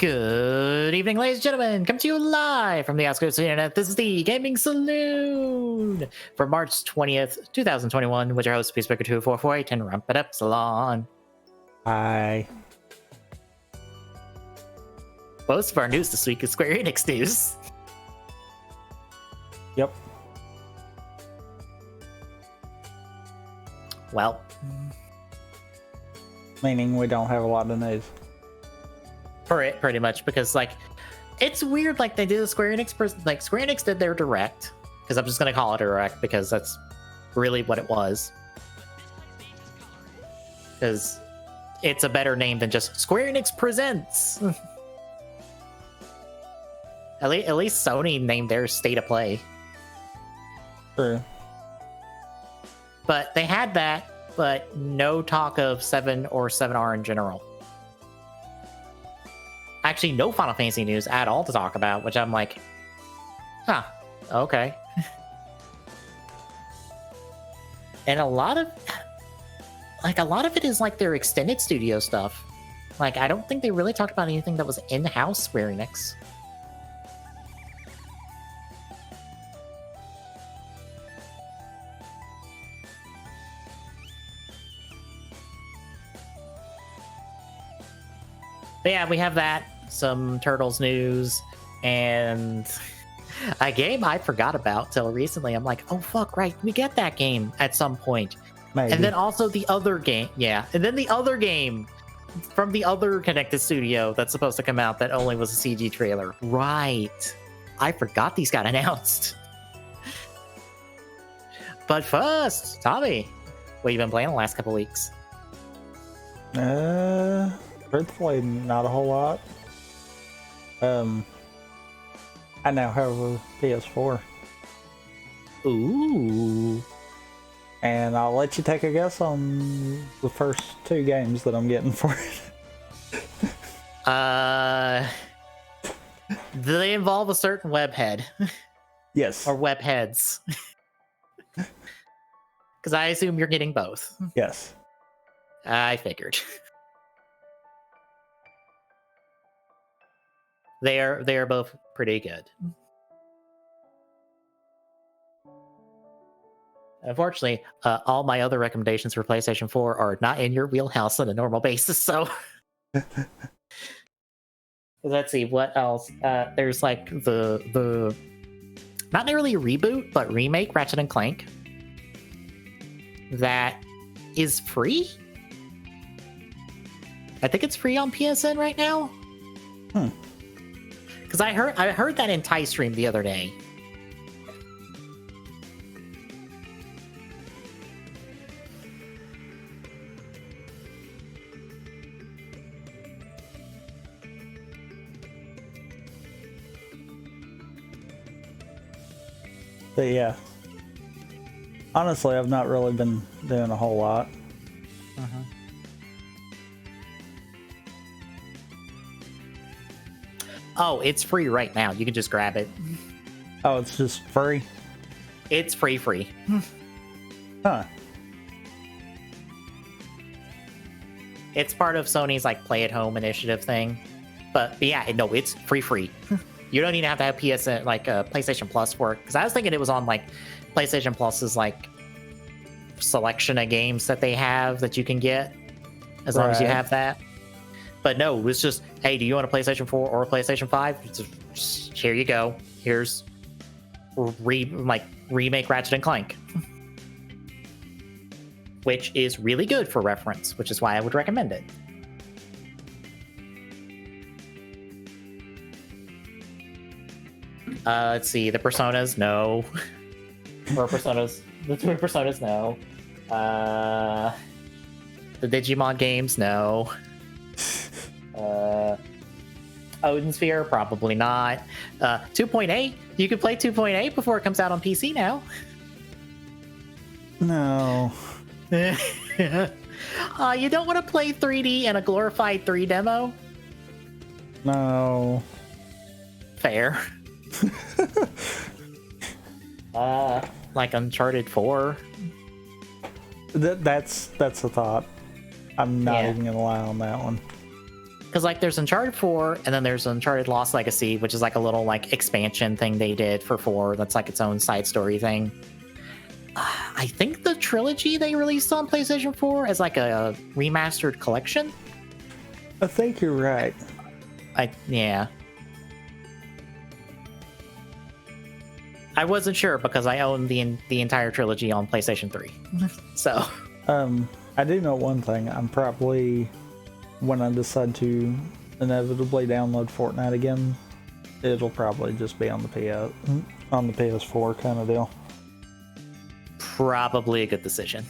Good evening, ladies and gentlemen. Come to you live from the outskirts of the internet. This is the Gaming Saloon for March 20th, 2021, with your host, Peacemaker2448, and Rump It Up Salon. Hi. Most of our news this week is Square Enix news. Yep. Well, Meaning we don't have a lot of news. for it, pretty much, because, like, it's weird, like, they did the Square Enix, like, Square Enix did their Direct, because I'm just going to call it a Direct, because that's really what it was. Because it's a better name than just Square Enix Presents. At least Sony named their State of Play. True. But they had that, but no talk of 7 or 7R in general. Actually, no Final Fantasy news at all to talk about, which I'm like, huh, okay. And a lot of it is like their extended studio stuff. Like, I don't think they really talked about anything that was in-house Square Enix. But yeah, we have that, some Turtles news, and a game I forgot about till recently. I'm like, oh fuck, right, we get that game at some point. Maybe. And then also the other game, yeah, and then the other game from the other connected studio that's supposed to come out that only was a CG trailer. Right, I forgot these got announced. But first, Tommy, what have you been playing the last couple weeks? Truthfully, not a whole lot. I now have a PS4. Ooh. And I'll let you take a guess on the first 2 games that I'm getting for it. Do they involve a certain webhead? Yes. Or webheads? Because I assume you're getting both. Yes. I figured. They are both pretty good. Unfortunately, all my other recommendations for PlayStation 4 are not in your wheelhouse on a normal basis, so... Let's see, what else? There's like the not nearly a reboot, but remake Ratchet and Clank that is free. I think it's free on PSN right now. Because I heard that in Ty Stream the other day. But yeah. Honestly, I've not really been doing a whole lot. Oh, it's free right now. You can just grab it. Oh, it's just free? It's free. Huh. It's part of Sony's like play at home initiative thing. But yeah, no, it's free. You don't even have to have PSN, like PlayStation Plus for it. Because I was thinking it was on like PlayStation Plus's like selection of games that they have that you can get as long as you have that. But no, it's just, hey, do you want a PlayStation 4 or a PlayStation 5? Just, here you go. Here's remake Ratchet and Clank. Which is really good for reference, which is why I would recommend it. Let's see, the Personas, no. Or Personas, the 2 Personas, no. The Digimon games, no. Odin Sphere, probably not. 2.8, you can play 2.8 before it comes out on PC now. No. You don't want to play 3D and a glorified 3 demo? No. Fair. Like Uncharted 4. That's a thought. I'm not even gonna lie on that one. because like there's Uncharted 4 and then there's Uncharted Lost Legacy, which is like a little like expansion thing they did for 4 that's like its own side story thing. I think the trilogy they released on PlayStation 4 as like a remastered collection. I think you're right. Yeah. I wasn't sure because I own the entire trilogy on PlayStation 3. So I do know one thing. I'm probably, when I decide to inevitably download Fortnite again, it'll probably just be on the PS4 kind of deal. Probably a good decision.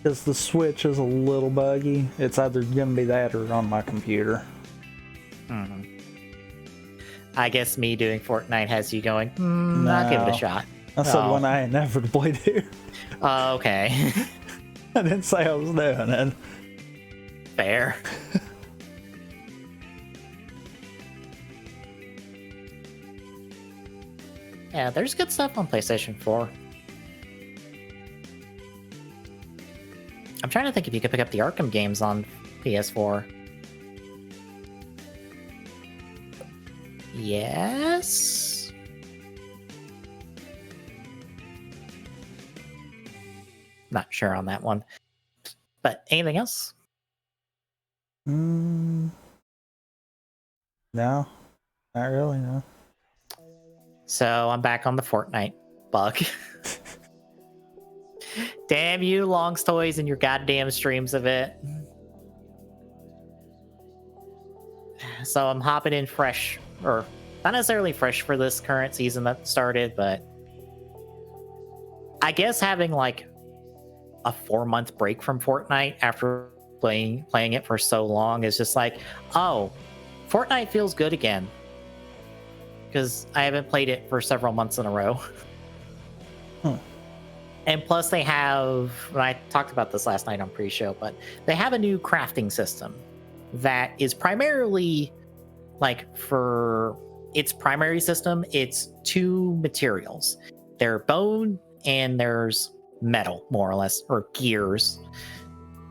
Because the Switch is a little buggy. It's either going to be that or on my computer. Mm-hmm. I guess me doing Fortnite has you going, No, I'll give it a shot. I said when I inevitably do. Okay. I didn't say I was doing it. Fair. Yeah, there's good stuff on PlayStation 4. I'm trying to think if you could pick up the Arkham games on PS4. Yes? Not sure on that one. But anything else? No. Not really, no. So I'm back on the Fortnite bug. Damn you, Long's Toys, and your goddamn streams of it. So I'm hopping in fresh, or not necessarily fresh for this current season that started, but I guess having like a 4-month break from Fortnite after playing it for so long is just like, oh, Fortnite feels good again. Because I haven't played it for several months in a row. And plus they have, I talked about this last night on pre-show, but they have a new crafting system that is primarily, like, for its primary system, it's 2 materials. They're bone and there's metal, more or less, or gears.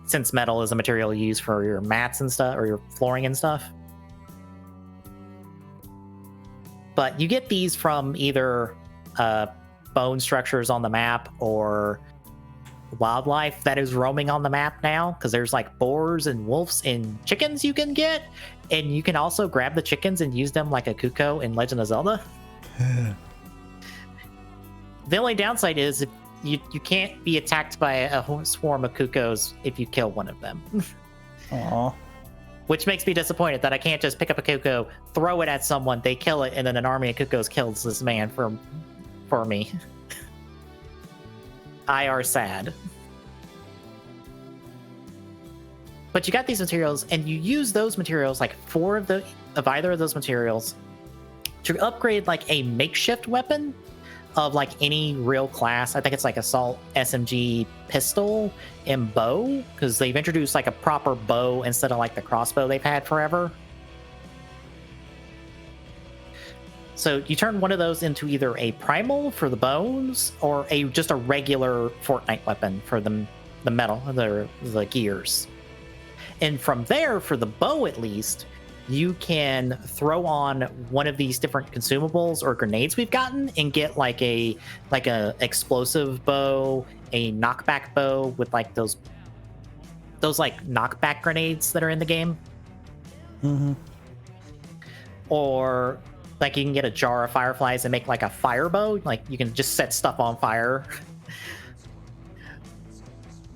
Since metal is a material you use for your mats and stuff, or your flooring and stuff. But you get these from either bone structures on the map or wildlife that is roaming on the map now, because there's like boars and wolves and chickens you can get, and you can also grab the chickens and use them like a Kuko in Legend of Zelda. The only downside is you can't be attacked by a swarm of Kukos if you kill one of them. Aww. Which makes me disappointed that I can't just pick up a Kuko, throw it at someone, they kill it, and then an army of Kukos kills this man for me. I are sad. But you got these materials, and you use those materials, like 4 of either of those materials, to upgrade like a makeshift weapon of like any real class. I think it's like assault, SMG, pistol, and bow, because they've introduced like a proper bow instead of like the crossbow they've had forever. So you turn one of those into either a primal for the bones or just a regular Fortnite weapon for the metal, the gears. And from there, for the bow at least, you can throw on one of these different consumables or grenades we've gotten and get like a explosive bow, a knockback bow with like those like knockback grenades that are in the game. Mm-hmm. Or like you can get a jar of fireflies and make like a fire bow. Like you can just set stuff on fire.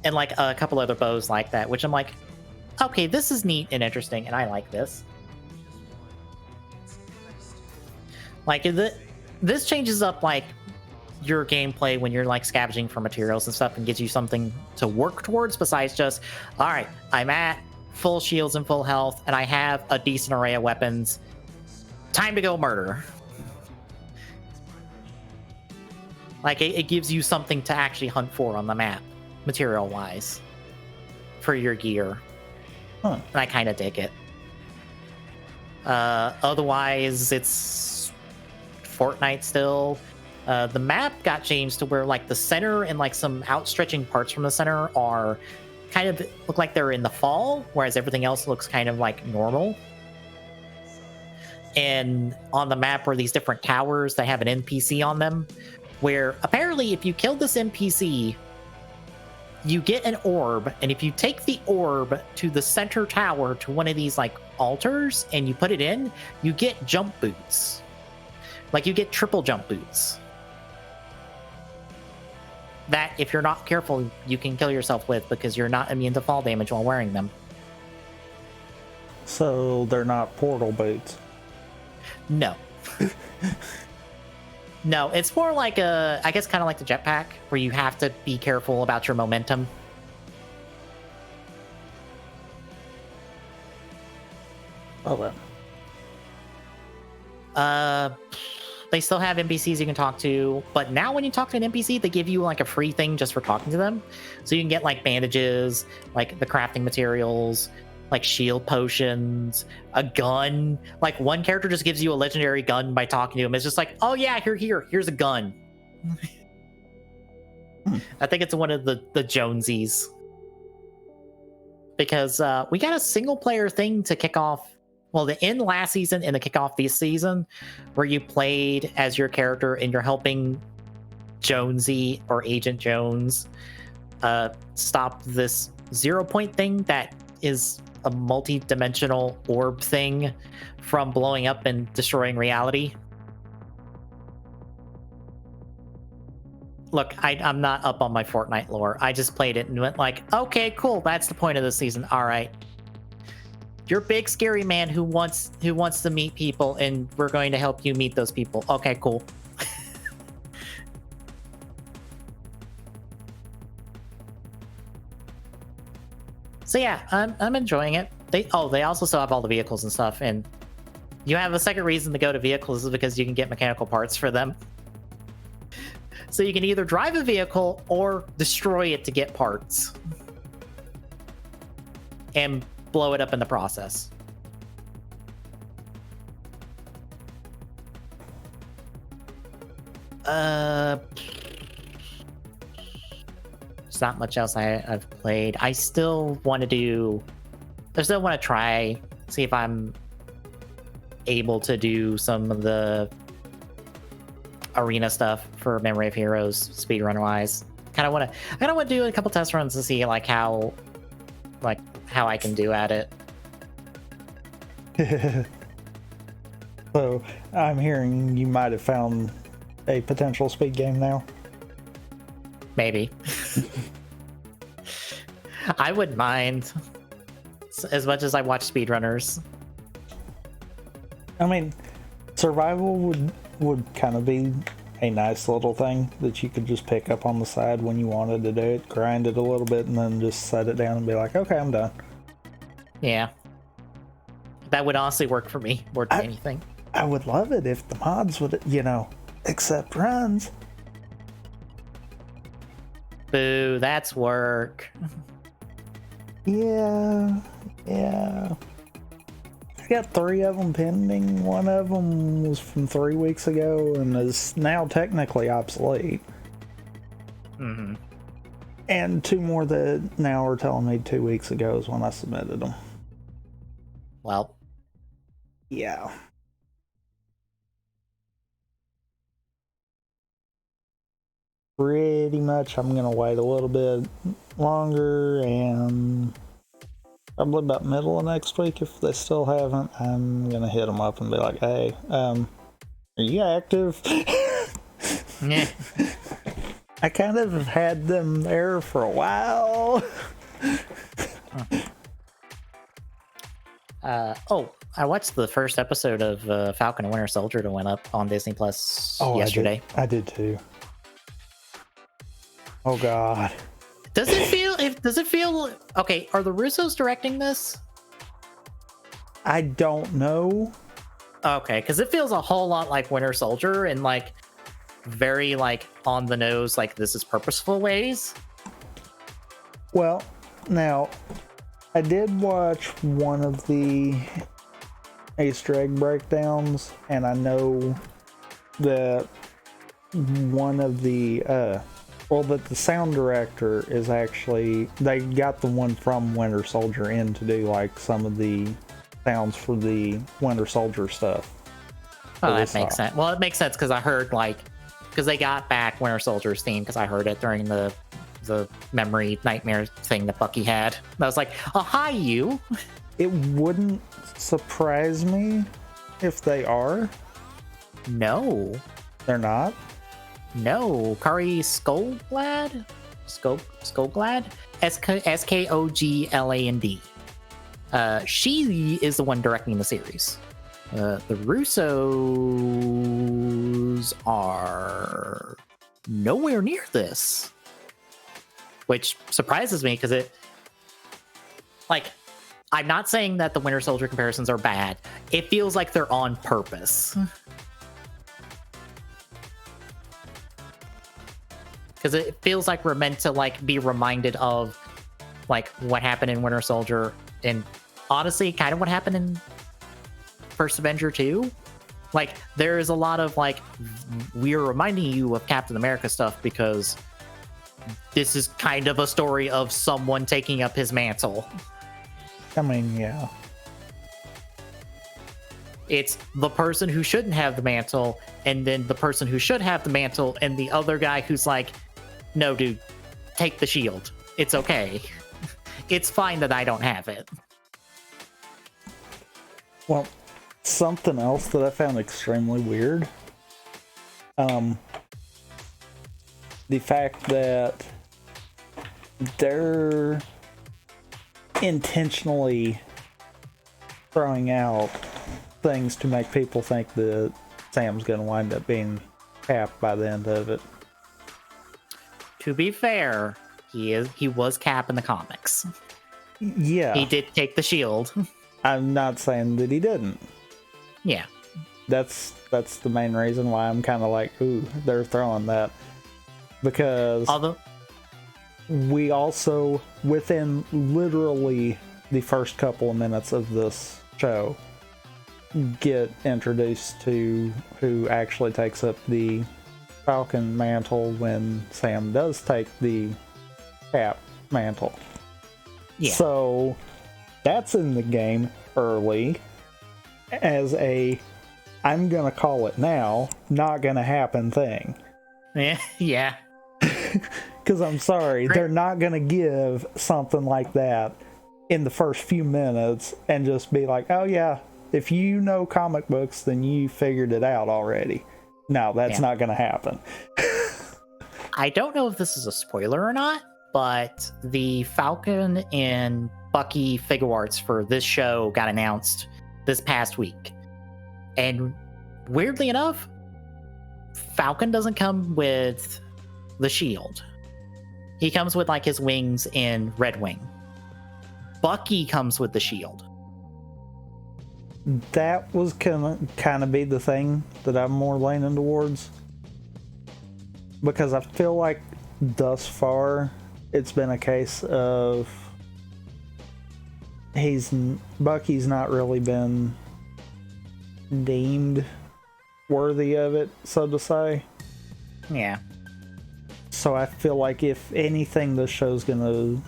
And like a couple other bows like that, which I'm like, okay, this is neat and interesting, and I like this. Like, this changes up, like, your gameplay when you're, like, scavenging for materials and stuff and gives you something to work towards besides just, all right, I'm at full shields and full health, and I have a decent array of weapons. Time to go murder. Like, it gives you something to actually hunt for on the map, material-wise, for your gear. Huh. And I kind of dig it. Otherwise, it's Fortnite still. The map got changed to where like the center and like some outstretching parts from the center are kind of look like they're in the fall, whereas everything else looks kind of like normal. And on the map are these different towers that have an NPC on them, where apparently if you kill this NPC, you get an orb, and if you take the orb to the center tower to one of these like altars and you put it in, you get jump boots. Like you get triple jump boots. That, if you're not careful, you can kill yourself with because you're not immune to fall damage while wearing them. So they're not portal boots? No. No, it's more like I guess kind of like the jetpack, where you have to be careful about your momentum. Oh, well. They still have NPCs you can talk to, but now when you talk to an NPC, they give you like a free thing just for talking to them. So you can get like bandages, like the crafting materials, like shield potions, a gun. Like one character just gives you a legendary gun by talking to him. It's just like, oh yeah, here's a gun. I think it's one of the Jonesies. Because we got a single player thing to kick off. Well, the end last season and the kickoff this season, where you played as your character and you're helping Jonesy or Agent Jones stop this 0 point thing that is a multi-dimensional orb thing from blowing up and destroying reality. Look, I'm not up on my Fortnite lore. I just played it and went like, okay, cool, that's the point of the season. All right. You're a big scary man who wants to meet people, and we're going to help you meet those people. Okay, cool. So yeah, I'm enjoying it. They also still have all the vehicles and stuff, and you have a second reason to go to vehicles is because you can get mechanical parts for them. So you can either drive a vehicle or destroy it to get parts. And blow it up in the process. There's not much else I've played. I still want to try, see if I'm able to do some of the arena stuff for Memory of Heroes speedrun wise. I want to do a couple test runs to see like how I can do at it. So I'm hearing you might have found a potential speed game now. Maybe. I wouldn't mind, as much as I watch speedrunners. I mean, survival would kind of be a nice little thing that you could just pick up on the side when you wanted to do it, grind it a little bit, and then just set it down and be like, okay, I'm done. Yeah. That would honestly work for me more than anything. I would love it if the mods would, accept runs. Boo, that's work. Yeah. I got 3 of them pending. One of them was from 3 weeks ago and is now technically obsolete. Mm-hmm. And 2 more that now are telling me 2 weeks ago is when I submitted them. Well. Yeah. Pretty much I'm going to wait a little bit longer, and probably about middle of next week, if they still haven't, I'm going to hit them up and be like, hey, are you active? Yeah. I kind of have had them there for a while. I watched the first episode of Falcon and Winter Soldier that went up on Disney Plus yesterday. I did too. Oh God. Does it feel okay? Are the Russos directing this? I don't know. Okay, because it feels a whole lot like Winter Soldier in like very like on the nose, like this is purposeful ways. Well, now I did watch one of the Easter egg breakdowns, and I know that one of the Well, but the sound director is actually, they got the one from Winter Soldier in to do like some of the sounds for the Winter Soldier stuff. Oh, that makes sense. Well, it makes sense because I heard because they got back Winter Soldier's theme because I heard it during the memory nightmare thing that Bucky had. And I was like, oh, hi, you. It wouldn't surprise me if they are. No. They're not? No. Kari Skogland? Skogland? Skogland. She is the one directing the series. The Russos are nowhere near this. Which surprises me because I'm not saying that the Winter Soldier comparisons are bad. It feels like they're on purpose. Because it feels like we're meant to be reminded of what happened in Winter Soldier, and honestly, kind of what happened in First Avenger 2. There's a lot of we're reminding you of Captain America stuff because this is kind of a story of someone taking up his mantle. I mean, yeah. It's the person who shouldn't have the mantle, and then the person who should have the mantle, and the other guy who's like, no, dude, take the shield. It's okay. It's fine that I don't have it. Well, something else that I found extremely weird. The fact that they're intentionally throwing out things to make people think that Sam's going to wind up being Cap by the end of it. To be fair, he was Cap in the comics. Yeah. He did take the shield. I'm not saying that he didn't. Yeah. That's the main reason why I'm kind of like, ooh, they're throwing that. Because we also, within literally the first couple of minutes of this show, get introduced to who actually takes up the Falcon mantle when Sam does take the Cap mantle. Yeah. So that's in the game early as I'm gonna call it now, not gonna happen thing. Yeah. Because I'm sorry, they're not gonna give something like that in the first few minutes and just be like, oh yeah, if you know comic books, then you figured it out already. No, that's not gonna happen. I don't know if this is a spoiler or not, but the Falcon and Bucky figure arts for this show got announced this past week. And weirdly enough, Falcon doesn't come with the shield. He comes with his wings in Red Wing. Bucky comes with the shield. That was kind of be the thing that I'm more leaning towards. Because I feel like thus far, it's been a case of Bucky's not really been deemed worthy of it, so to say. Yeah. So I feel like if anything, this show's gonna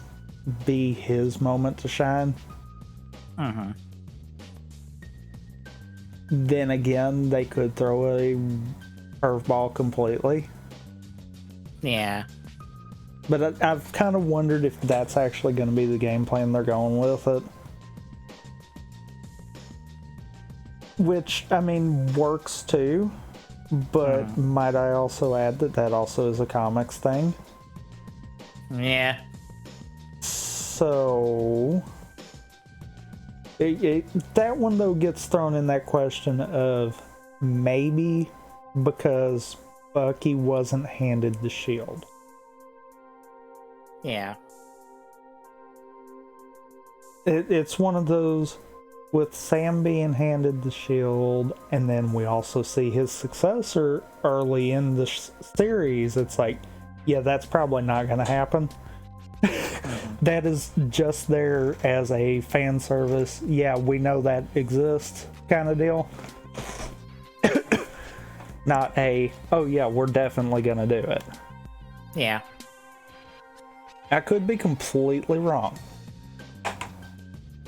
be his moment to shine. Mm-hmm. Then again, they could throw a curveball completely. Yeah. But I've kind of wondered if that's actually going to be the game plan they're going with it. Which, I mean, works too. But might I also add that also is a comics thing? Yeah. So that one though gets thrown in that question of maybe because Bucky wasn't handed the shield. Yeah. It's one of those with Sam being handed the shield, and then we also see his successor early in the series. It's like, yeah, that's probably not going to happen. That is just there as a fan service. Yeah, we know that exists kind of deal. Not a, oh yeah, we're definitely going to do it. Yeah. I could be completely wrong.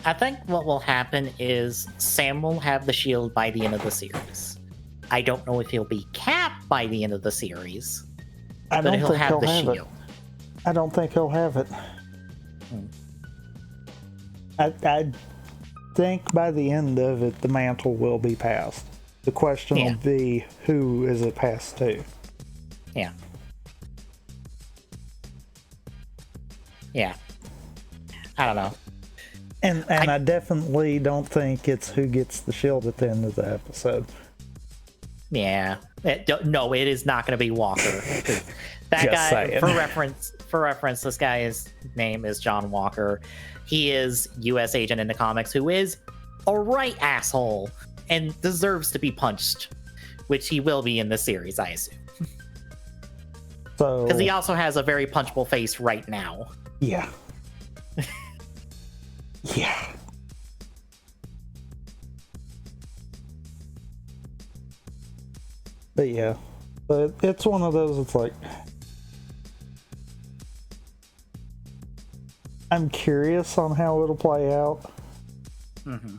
I think what will happen is Sam will have the shield by the end of the series. I don't know if he'll be Cap by the end of the series, I but don't he'll think have he'll the have shield. it. I don't think he'll have it. I think by the end of it, the mantle will be passed. The question will be, who is it passed to? Yeah. Yeah. I don't know. And I definitely don't think it's who gets the shield at the end of the episode. Yeah. No, it is not going to be Walker. That Just guy, saying. for reference, this guy's name is John Walker. He is U.S. agent in the comics who is a right asshole and deserves to be punched, which he will be in this series, I assume. So, Because he also has a very punchable face right now. yeah. Yeah. But yeah. But it's one of those, it's like, I'm curious on how it'll play out. Mm-hmm.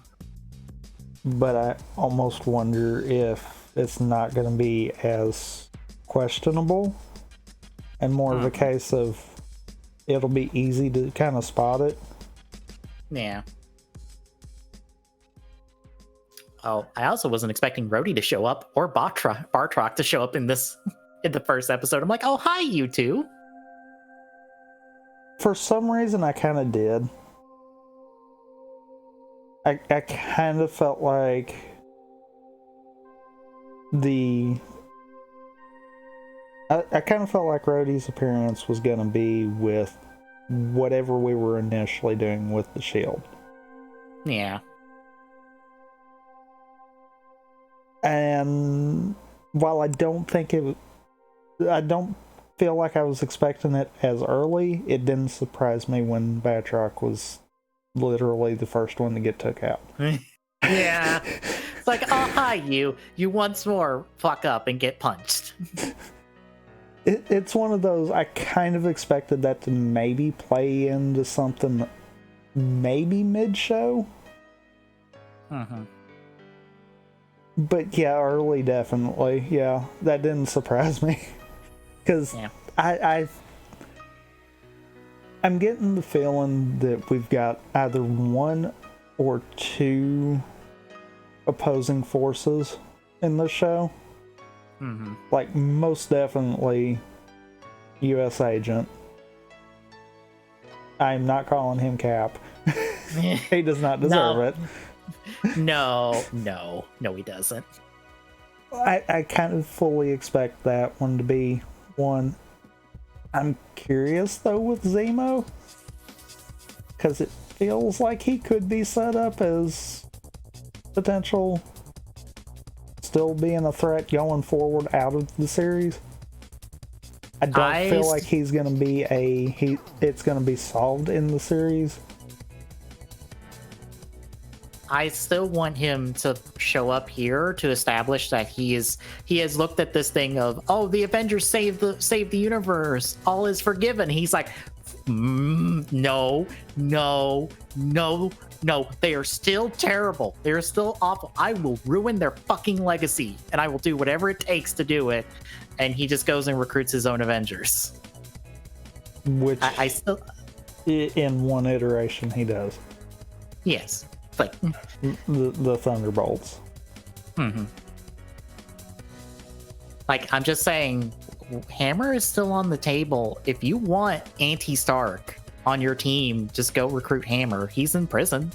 But I almost wonder if it's not going to be as questionable and more of a case of it'll be easy to kind of spot it. Yeah. Oh, I also wasn't expecting Rhodey to show up or Bartrock to show up in the first episode. I'm like, oh, hi, you two. For some reason, I kind of did. I kind of felt like I kind of felt like Rhodey's appearance was going to be with whatever we were initially doing with the shield. Yeah. And while I don't feel like I was expecting it as early, it didn't surprise me when Batroc was literally the first one to get took out. Yeah. It's like, oh, hi, you. You once more fuck up and get punched. It's one of those, I kind of expected that to maybe play into something maybe mid-show. Mm-hmm. But yeah, early definitely. Yeah, that didn't surprise me. Because I'm getting the feeling that we've got either one or two opposing forces in the show. Mm-hmm. Like, most definitely U.S. agent. I'm not calling him Cap. He does not deserve it. No, he doesn't. I kind of fully expect that one to be one. I'm curious, though, with Zemo. Because it feels like he could be set up as potential still being a threat going forward out of the series. I don't feel like he's going to be it's going to be solved in the series. I still want him to show up here to establish that he has looked at this thing of, oh, the Avengers saved the universe, all is forgiven. He's like, no, they are still terrible. They are still awful. I will ruin their fucking legacy, and I will do whatever it takes to do it. And he just goes and recruits his own Avengers. Which I still, in one iteration, he does. Yes. Like the Thunderbolts. Mm-hmm. Like, I'm just saying, Hammer is still on the table. If you want Anti-Stark on your team, just go recruit Hammer. He's in prison.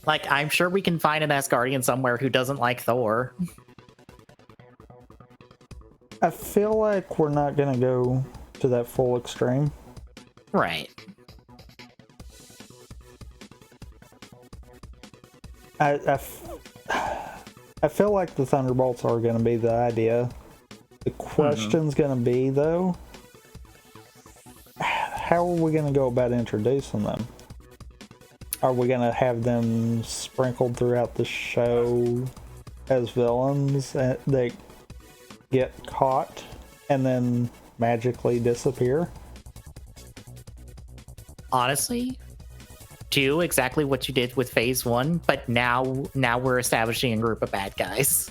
Like, I'm sure we can find an Asgardian somewhere who doesn't like Thor. I feel like we're not going to go to that full extreme. Right. I feel like the Thunderbolts are going to be the idea. The question's going to be, though, how are we going to go about introducing them? Are we going to have them sprinkled throughout the show as villains? That, get caught and then magically disappear? Honestly, do exactly what you did with phase 1, but now we're establishing a group of bad guys.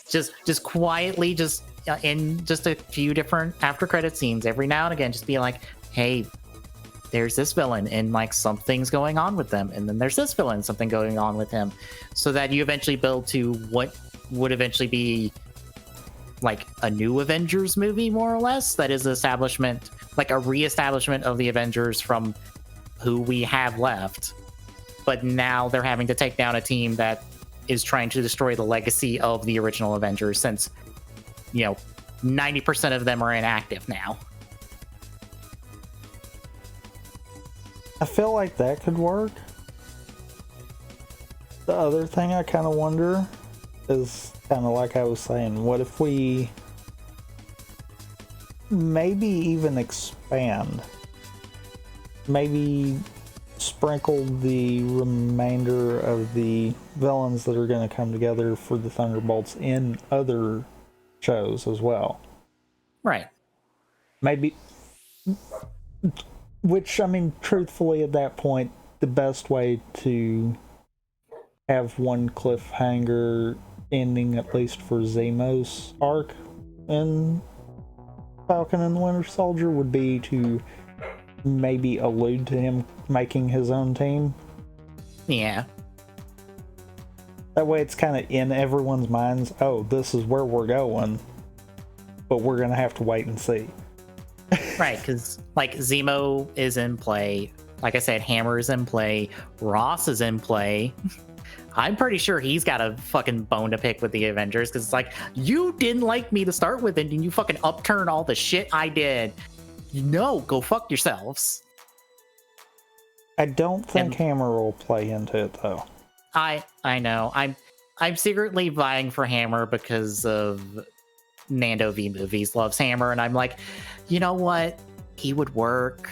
Just quietly, just in just a few different after credit scenes every now and again, just be like, hey, there's this villain and like something's going on with them, and then there's this villain, something going on with him, so that you eventually build to what would eventually be like a new Avengers movie, more or less, that is establishment, like a re-establishment of the Avengers from who we have left, but now they're having to take down a team that is trying to destroy the legacy of the original Avengers, since 90% of them are inactive now. I feel like that could work. The other thing I kind of wonder is kind of like I was saying, what if we maybe even expand? Maybe sprinkle the remainder of the villains that are going to come together for the Thunderbolts in other shows as well. Right. Maybe, which, I mean, truthfully, at that point, the best way to have one cliffhanger ending, at least for Zemo's arc in Falcon and the Winter Soldier, would be to maybe allude to him making his own team. Yeah. That way it's kind of in everyone's minds, oh, this is where we're going, but we're going to have to wait and see. Right, because like Zemo is in play. Like I said, Hammer is in play. Ross is in play. I'm pretty sure he's got a fucking bone to pick with the Avengers, because it's like, you didn't like me to start with, and you fucking upturn all the shit I did. No, go fuck yourselves. I don't think Hammer will play into it, though. I know. I'm secretly vying for Hammer because of Nando V Movies loves Hammer, and I'm like, you know what? He would work.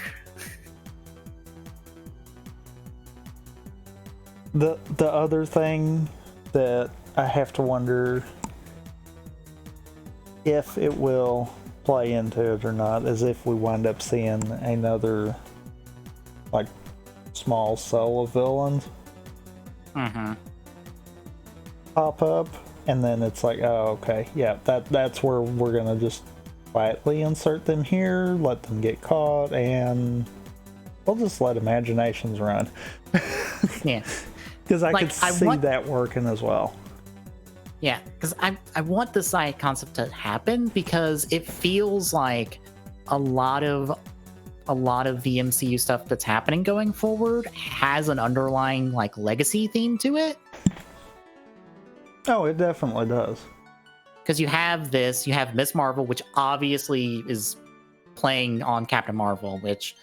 The other thing that I have to wonder if it will play into it or not is if we wind up seeing another like small cell of villains pop up, and then it's like, oh, okay, yeah, that's where we're gonna just quietly insert them here, let them get caught, and we'll just let imaginations run. Yeah, because I could see that working as well. Yeah, because I want the side concept to happen, because it feels like a lot of the MCU stuff that's happening going forward has an underlying like legacy theme to it. Oh, it definitely does. Because you have Miss Marvel, which obviously is playing on Captain Marvel, which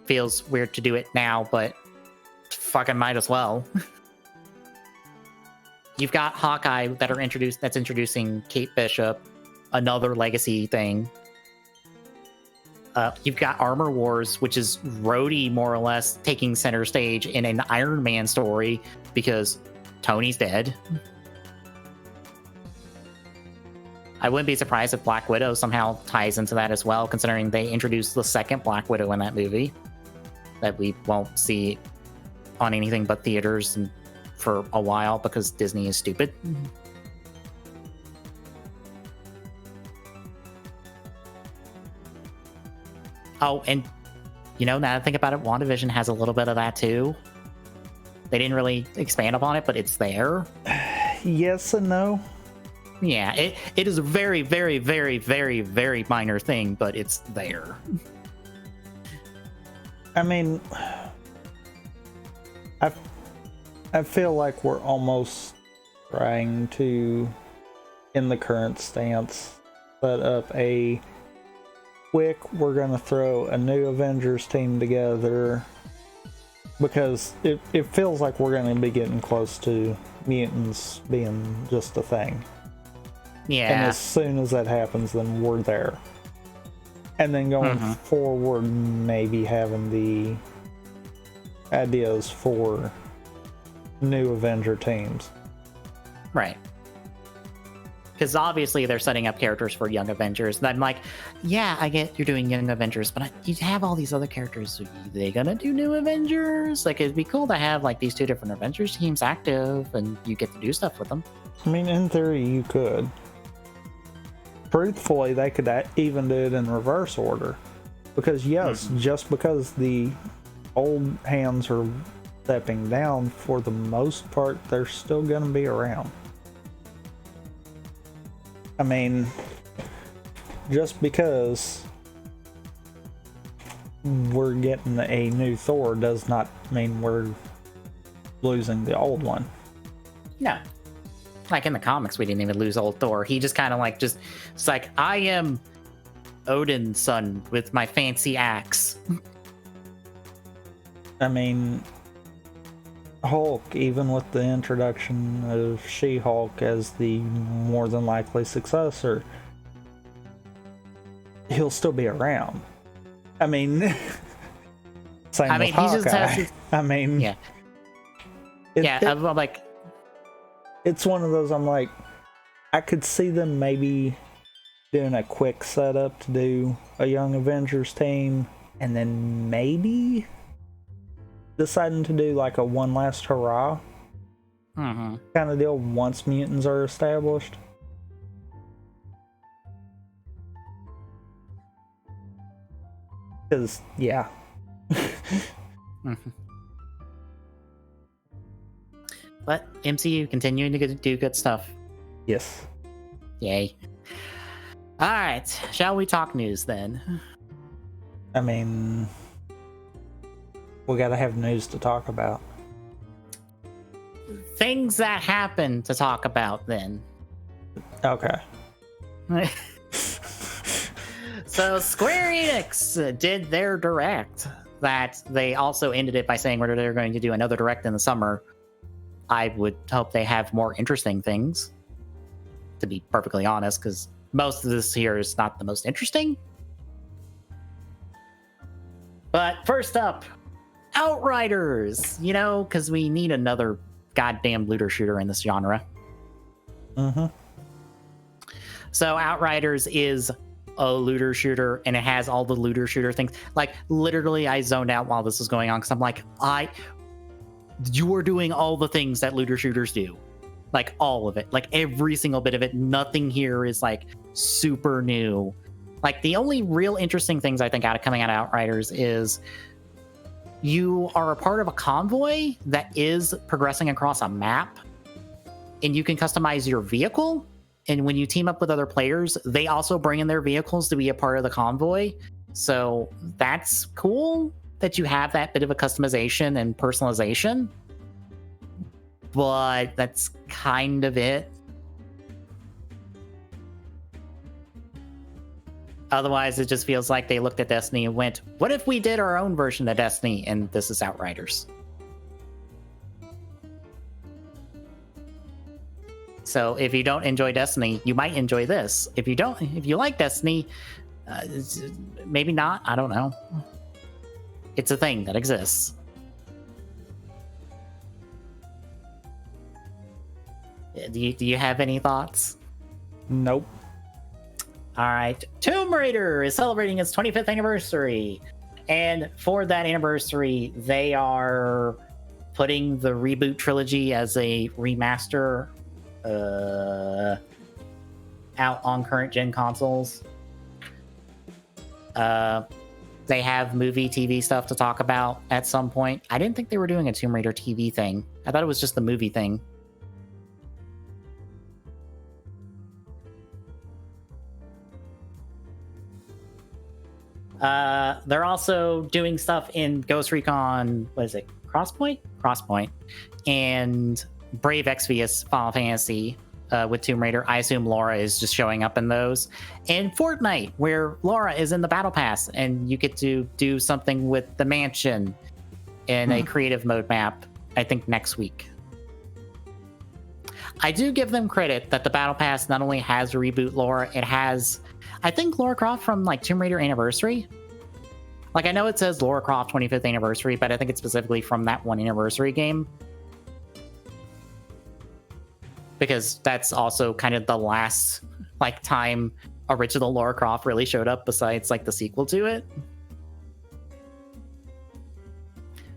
feels weird to do it now, but fucking might as well. You've got Hawkeye that's introducing Kate Bishop, another legacy thing. You've got Armor Wars, which is Rhodey more or less taking center stage in an Iron Man story because Tony's dead. I wouldn't be surprised if Black Widow somehow ties into that as well, considering they introduced the second Black Widow in that movie that we won't see on anything but theaters and for a while because Disney is stupid. Oh, and now that I think about it, WandaVision has a little bit of that too. They didn't really expand upon it, but it's there. Yes and no. Yeah, it is a very, very, very, very, very minor thing, but it's there. I mean, I feel like we're almost trying to, in the current stance, set up a quick, we're going to throw a new Avengers team together, because it feels like we're going to be getting close to mutants being just a thing. Yeah. And as soon as that happens, then we're there. And then going forward, maybe having the ideas for new Avenger teams. Right. because obviously they're setting up characters for Young Avengers. And I'm like, yeah, I get you're doing Young Avengers, but you have all these other characters. Are they gonna do New Avengers? Like, it'd be cool to have like these 2 different Avengers teams active, and you get to do stuff with them. I mean, in theory, you could. Truthfully, they could even do it in reverse order. Because, yes, just because the old hands are stepping down, for the most part, they're still going to be around. I mean, just because we're getting a new Thor does not mean we're losing the old one. No. Like in the comics, we didn't even lose old Thor. He just kind of like, it's like, I am Odin's son with my fancy axe. I mean, Hulk, even with the introduction of She-Hulk as the more than likely successor, he'll still be around. I mean, same with Hawkeye. He just has. I mean, yeah, I'm like, it's one of those. I'm like, I could see them maybe doing a quick setup to do a Young Avengers team, and then maybe deciding to do like a one last hurrah kind of deal once mutants are established. Because, yeah. But MCU continuing to do good stuff. Yes. Yay. All right, shall we talk news then? I mean, we gotta have news to talk about. Things that happen to talk about then. Okay. So Square Enix did their direct. That they also ended it by saying whether they're going to do another direct in the summer. I would hope they have more interesting things, to be perfectly honest, because most of this here is not the most interesting. But first up, Outriders, because we need another goddamn looter shooter in this genre. So Outriders is a looter shooter, and it has all the looter shooter things. Like, literally, I zoned out while this was going on, because I'm like, you are doing all the things that looter shooters do. Like, all of it. Like, every single bit of it. Nothing here is, like, super new. Like, the only real interesting things I think coming out of Outriders is you are a part of a convoy that is progressing across a map, and you can customize your vehicle. And when you team up with other players, they also bring in their vehicles to be a part of the convoy. So that's cool that you have that bit of a customization and personalization. But that's kind of it. Otherwise, it just feels like they looked at Destiny and went, what if we did our own version of Destiny? And this is Outriders. So if you don't enjoy Destiny, you might enjoy this. If you like Destiny, maybe not. I don't know. It's a thing that exists. Do you have any thoughts? Nope. All right. Tomb Raider is celebrating its 25th anniversary. And for that anniversary, they are putting the reboot trilogy as a remaster out on current gen consoles. They have movie TV stuff to talk about at some point. I didn't think they were doing a Tomb Raider TV thing. I thought it was just the movie thing. They're also doing stuff in Ghost Recon, what is it? Crosspoint, and Brave Exvius Final Fantasy with Tomb Raider. I assume Laura is just showing up in those. And Fortnite, where Laura is in the Battle Pass, and you get to do something with the mansion in a creative mode map, I think next week. I do give them credit that the Battle Pass not only has a reboot Laura, it has, I think, Lara Croft from like Tomb Raider Anniversary. Like, I know it says Lara Croft 25th Anniversary, but I think it's specifically from that one anniversary game. because that's also kind of the last like time original Lara Croft really showed up besides like the sequel to it.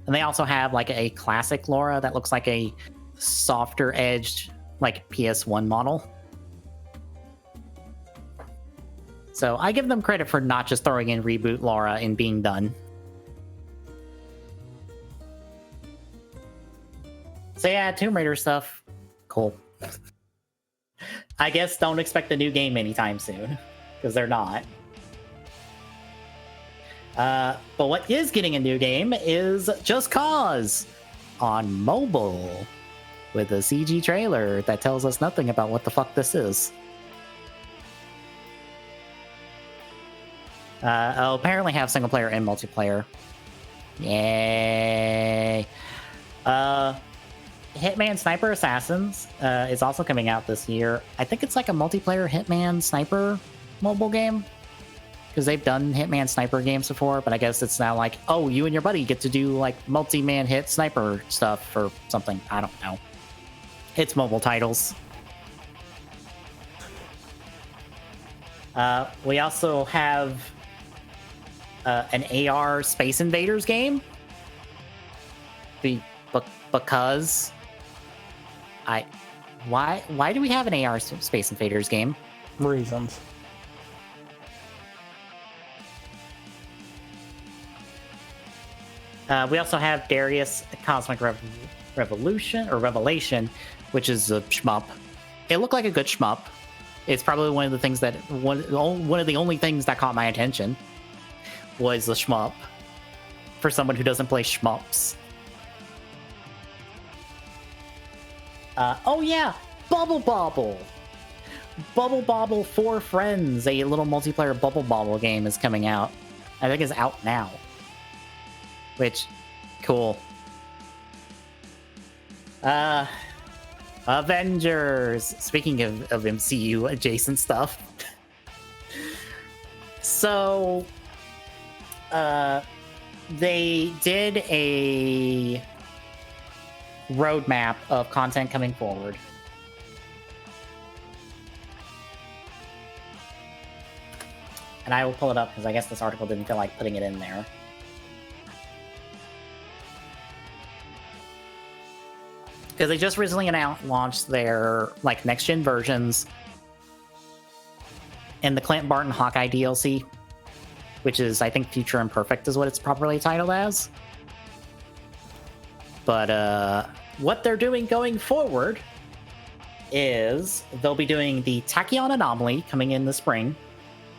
And they also have like a classic Lara that looks like a softer edged like PS1 model. So I give them credit for not just throwing in reboot Lara and being done. So yeah, Tomb Raider stuff. Cool. I guess don't expect a new game anytime soon, because they're not. But what is getting a new game is Just Cause on mobile with a CG trailer that tells us nothing about what the fuck this is. I'll apparently have single player and multiplayer. Yay! Hitman Sniper Assassins is also coming out this year. I think it's like a multiplayer Hitman Sniper mobile game, because they've done Hitman Sniper games before, but I guess it's now like, oh, you and your buddy get to do like multi-man hit sniper stuff or something. I don't know. It's mobile titles. We also have an AR Space Invaders game. Because why do we have an AR Space Invaders game? Reasons. We also have Darius Cosmic Revelation, which is a shmup. It looked like a good shmup. It's probably one of the things that one of the only things that caught my attention was the shmup for someone who doesn't play shmups. Oh yeah, Bubble Bobble! Bubble Bobble 4 Friends, a little multiplayer Bubble Bobble game is coming out. I think it's out now. Which, cool. Avengers! Speaking of MCU adjacent stuff. So, they did a roadmap of content coming forward. And I will pull it up because I guess this article didn't feel like putting it in there. Because they just recently launched their like next gen versions and the Clint Barton Hawkeye DLC, which is I think Future Imperfect is what it's properly titled as. But what they're doing going forward is they'll be doing the Tachyon Anomaly coming in the spring,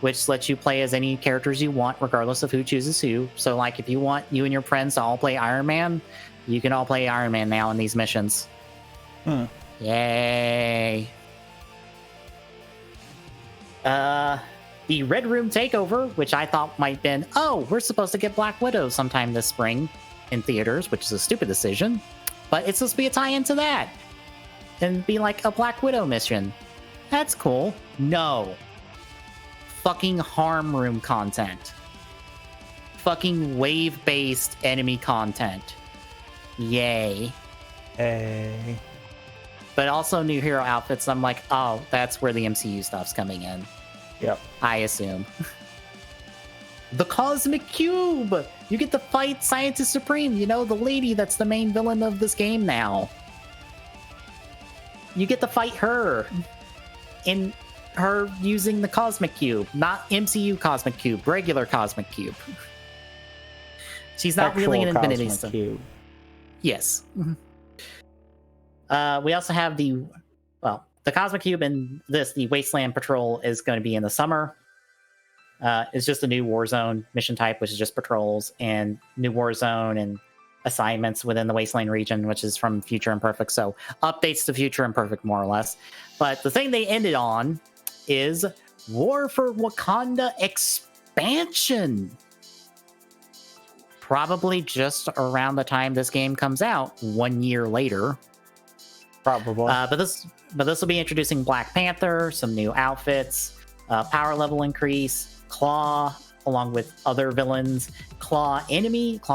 which lets you play as any characters you want, regardless of who chooses who. So, like, if you want you and your friends to all play Iron Man, you can all play Iron Man now in these missions. Yay! The Red Room Takeover, which I thought might have been, oh, we're supposed to get Black Widow sometime this spring in theaters, which is a stupid decision, but it's supposed to be a tie into that and be like a Black Widow mission. That's cool. No. Fucking harm room content. Fucking wave-based enemy content. Yay. Hey. But also new hero outfits. I'm like, oh, that's where the MCU stuff's coming in. Yep. I assume. The Cosmic Cube! You get to fight Scientist Supreme, you know, the lady that's the main villain of this game now. You get to fight her. In her using the Cosmic Cube. Not MCU Cosmic Cube, regular Cosmic Cube. She's not really an Infinity Stone. Cube. Yes. We also have the Cosmic Cube and the Wasteland Patrol is going to be in the summer. It's just a new Warzone mission type, which is just patrols, and new Warzone and assignments within the Wasteland region, which is from Future Imperfect. So updates to Future Imperfect, more or less. But the thing they ended on is War for Wakanda expansion. Probably just around the time this game comes out, 1 year later. Probably. But this will be introducing Black Panther, some new outfits, power level increase, claw along with other villains, Claw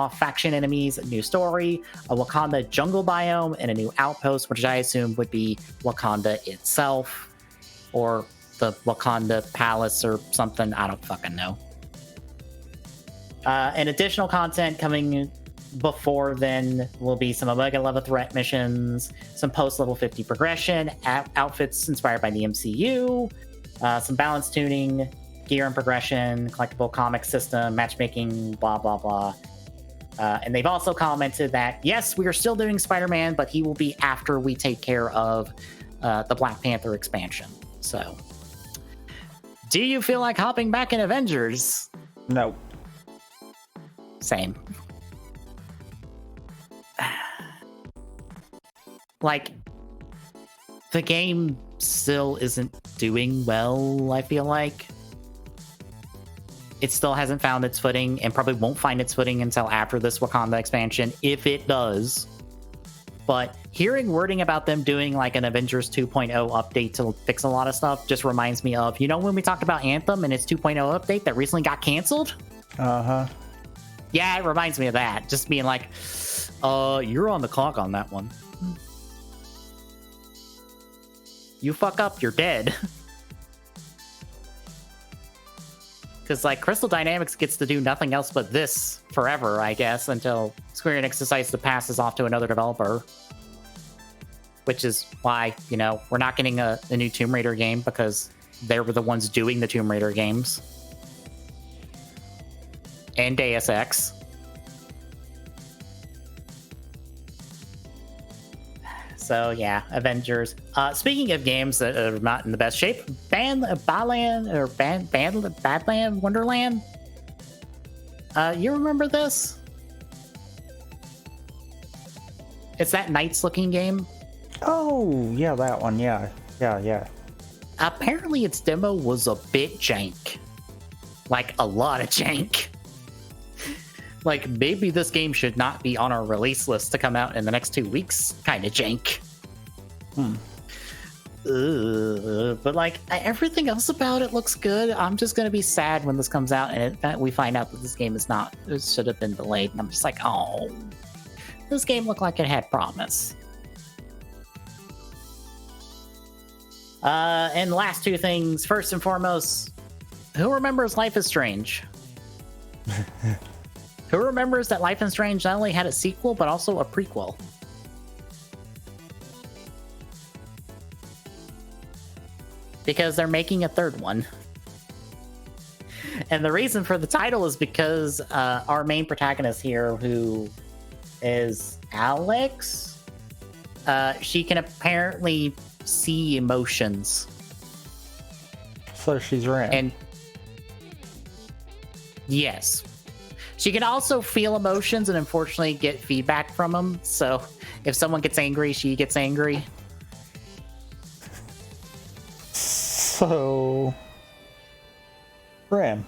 faction enemies, a new story, a Wakanda jungle biome, and a new outpost, which I assume would be Wakanda itself, or the Wakanda Palace or something. I don't fucking know. And additional content coming before then will be some Omega level threat missions, some post level 50 progression, outfits inspired by the MCU, some balance tuning, gear and progression, collectible comic system, matchmaking, blah, blah, blah. And they've also commented that, yes, we are still doing Spider-Man, but he will be after we take care of the Black Panther expansion. So, do you feel like hopping back in Avengers? No. Same. Like, the game still isn't doing well, I feel like. It still hasn't found its footing and probably won't find its footing until after this Wakanda expansion, if it does. But hearing wording about them doing like an Avengers 2.0 update to fix a lot of stuff just reminds me of, you know, when we talked about Anthem and its 2.0 update that recently got canceled? Uh-huh. Yeah, it reminds me of that. Just being like, you're on the clock on that one. You fuck up, you're dead. Because, like, Crystal Dynamics gets to do nothing else but this forever, I guess, until Square Enix decides to pass this off to another developer. Which is why, you know, we're not getting a new Tomb Raider game, because they were the ones doing the Tomb Raider games. And Deus Ex. So yeah, Avengers. Speaking of games that are not in the best shape, Badland Wonderland. You remember this? It's that Knights looking game. Oh yeah, that one. Yeah. Apparently, its demo was a bit jank, like a lot of jank. Like, maybe this game should not be on our release list to come out in the next 2 weeks. Kind of jank. But, like, everything else about it looks good. I'm just going to be sad when this comes out and we find out that this game is not. It should have been delayed. And I'm just like, oh. This game looked like it had promise. And last two things. First and foremost, who remembers Life is Strange? Who remembers that Life is Strange not only had a sequel, but also a prequel? Because they're making a third one. And the reason for the title is because our main protagonist here, who is Alex, she can apparently see emotions. So she's Ren. And yes. She can also feel emotions and unfortunately get feedback from them. So if someone gets angry, she gets angry. So, Ren.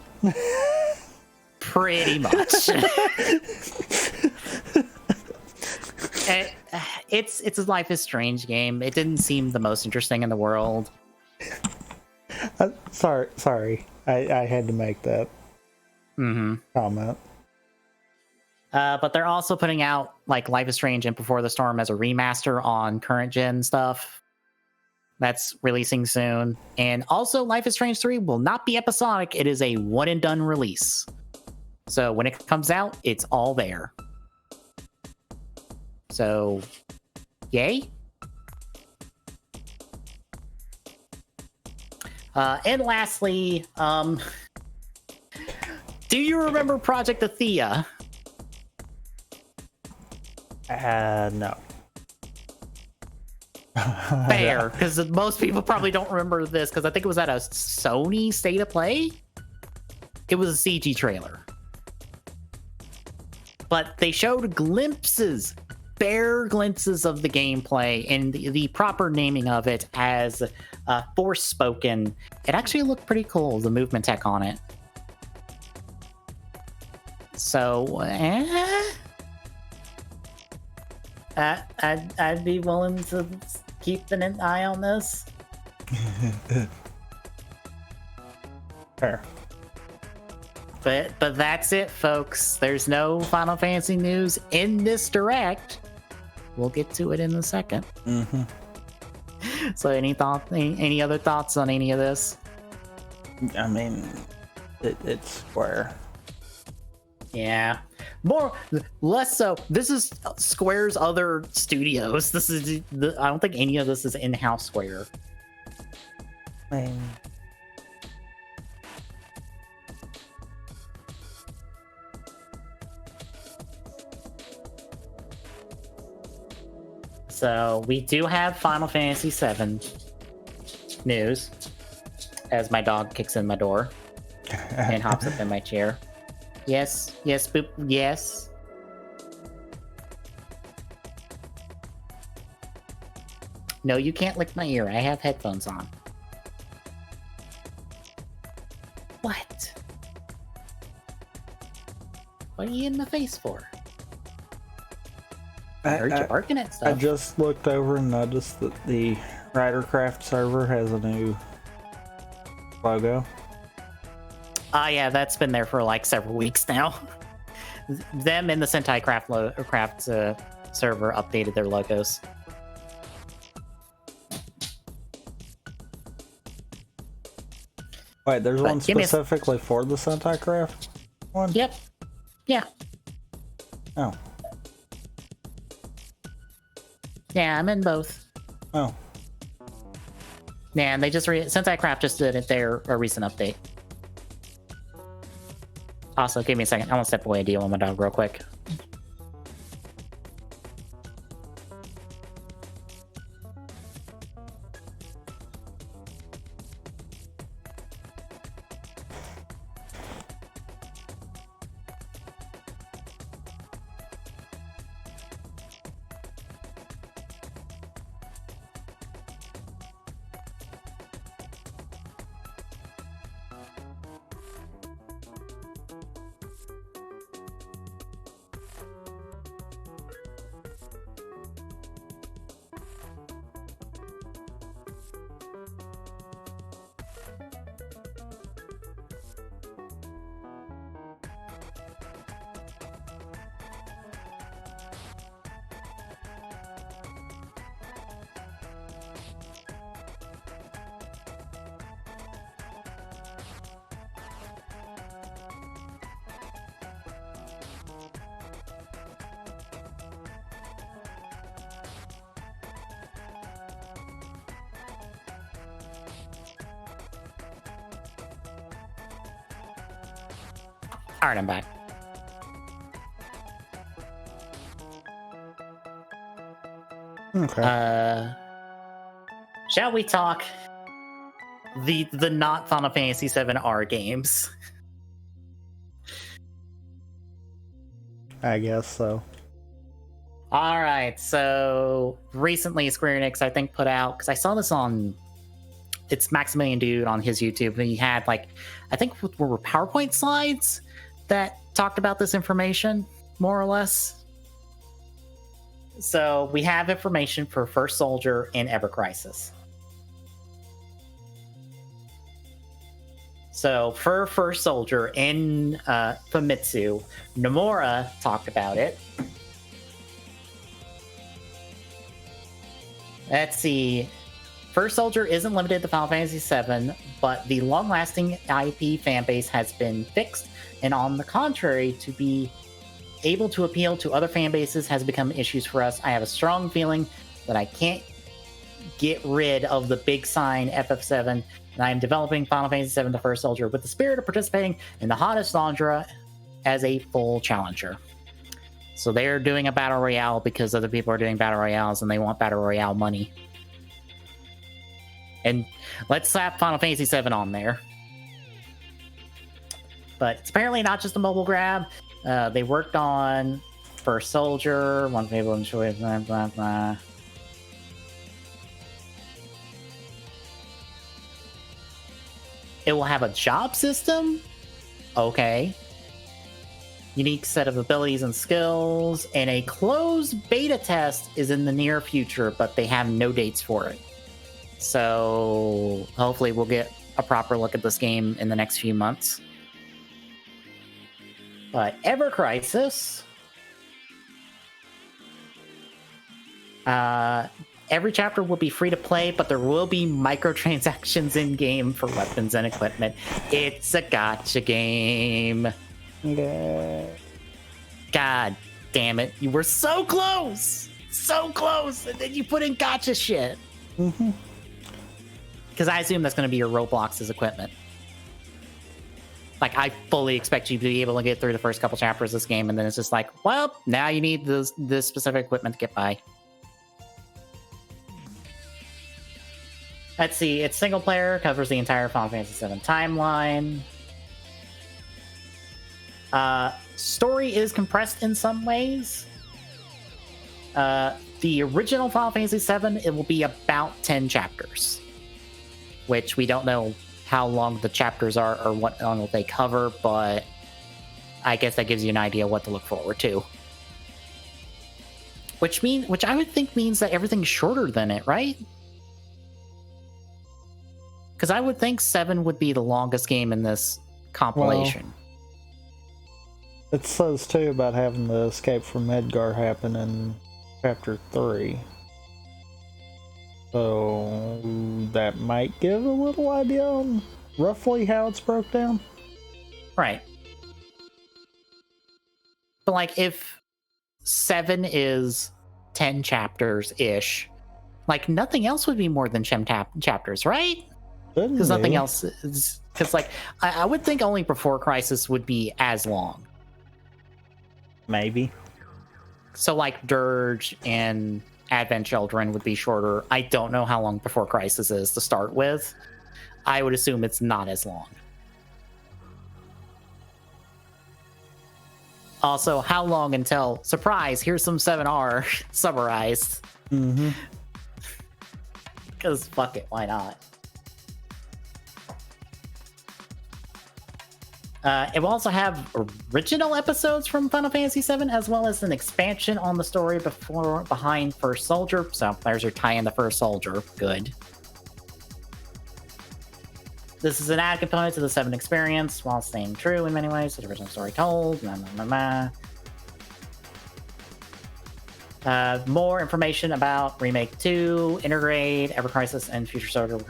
Pretty much. It's a Life is Strange game. It didn't seem the most interesting in the world. Sorry. I had to make that comment. But they're also putting out like Life is Strange and Before the Storm as a remaster on current gen stuff. That's releasing soon. And also Life is Strange 3 will not be episodic. It is a one and done release. So when it comes out, it's all there. So, yay. And lastly, do you remember Project Athea? No. Fair, because most people probably don't remember this, because I think it was at a Sony State of Play. It was a CG trailer. But they showed glimpses, bare glimpses of the gameplay, and the proper naming of it as Forspoken. It actually looked pretty cool, the movement tech on it. So, I'd be willing to keep an eye on this. Fair. But that's it, folks. There's no Final Fantasy news in this direct. We'll get to it in a second. Mm-hmm. So, any other thoughts on any of this? I mean, it's Square. Yeah, less so. This is Square's other studios. This is I don't think any of this is in-house Square. I mean, so we do have Final Fantasy VII news, as my dog kicks in my door and hops up in my chair. Yes, boop, yes. No, you can't lick my ear. I have headphones on. What? What are you in the face for? I heard you barking at stuff. I just looked over and noticed that the Ridercraft server has a new logo. Yeah, that's been there for like several weeks now. Them and the Sentai Craft server updated their logos. Wait, there's one specifically for the Sentai Craft one? Yep. Yeah. Oh. Yeah, I'm in both. Oh. Yeah, and they just Sentai Craft just did it a recent update. Also, give me a second. I want to step away and deal with my dog real quick. All right, I'm back. Okay. Shall we talk the not Final Fantasy VII R games? I guess so. All right, so recently Square Enix, I think, put out, because I saw this on, it's Maximilian Dude on his YouTube, and he had like, I think were PowerPoint slides that talked about this information, more or less. So we have information for First Soldier and Ever Crisis. So for First Soldier in Famitsu, Nomura talked about it. Let's see. First Soldier isn't limited to Final Fantasy VII, but the long-lasting IP fanbase has been fixed, and on the contrary, to be able to appeal to other fan bases has become issues for us. I have a strong feeling that I can't get rid of the big sign FF7, and I am developing Final Fantasy VII The First Soldier with the spirit of participating in the hottest genre as a full challenger. So they're doing a battle royale because other people are doing battle royales and they want battle royale money. And let's slap Final Fantasy VII on there. But it's apparently not just a mobile grab. They worked on First Soldier, one people enjoy, blah, blah, blah. It will have a job system? Okay. Unique set of abilities and skills, and a closed beta test is in the near future, but they have no dates for it. So hopefully we'll get a proper look at this game in the next few months. Ever Crisis. Every chapter will be free to play, but there will be microtransactions in game for weapons and equipment. It's a gacha game. Yeah. God damn it. You were so close. So close. And then you put in gacha shit. Mm-hmm. Because I assume that's going to be your Roblox's equipment. Like, I fully expect you to be able to get through the first couple chapters of this game, and then it's just like, well, now you need this specific equipment to get by. Let's see, it's single player, covers the entire Final Fantasy VII timeline. Story is compressed in some ways. The original Final Fantasy VII, it will be about 10 chapters, which we don't know how long the chapters are or what long they cover, but I guess that gives you an idea what to look forward to. Which I would think means that everything's shorter than it, right? Because I would think 7 would be the longest game in this compilation. Well, it says too about having the escape from Edgar happen in chapter 3. So that might give a little idea on roughly how it's broke down. Right. But like if 7 is 10 chapters-ish, like nothing else would be more than 10 chapters, right? Because nothing else is... Because like, I would think only Before Crisis would be as long. Maybe. So like Dirge and Advent Children would be shorter. I don't know how long Before Crisis is to start with. I would assume it's not as long. Also, how long until, surprise, here's some 7R summarized. Mm-hmm. Because fuck it, why not? It will also have original episodes from Final Fantasy VII, as well as an expansion on the story behind First Soldier. So there's your tie in the First Soldier. Good. This is an added component to the 7 experience, while staying true in many ways to the original story told. More information about Remake 2, Intergrade, Ever Crisis, and Future Soldier will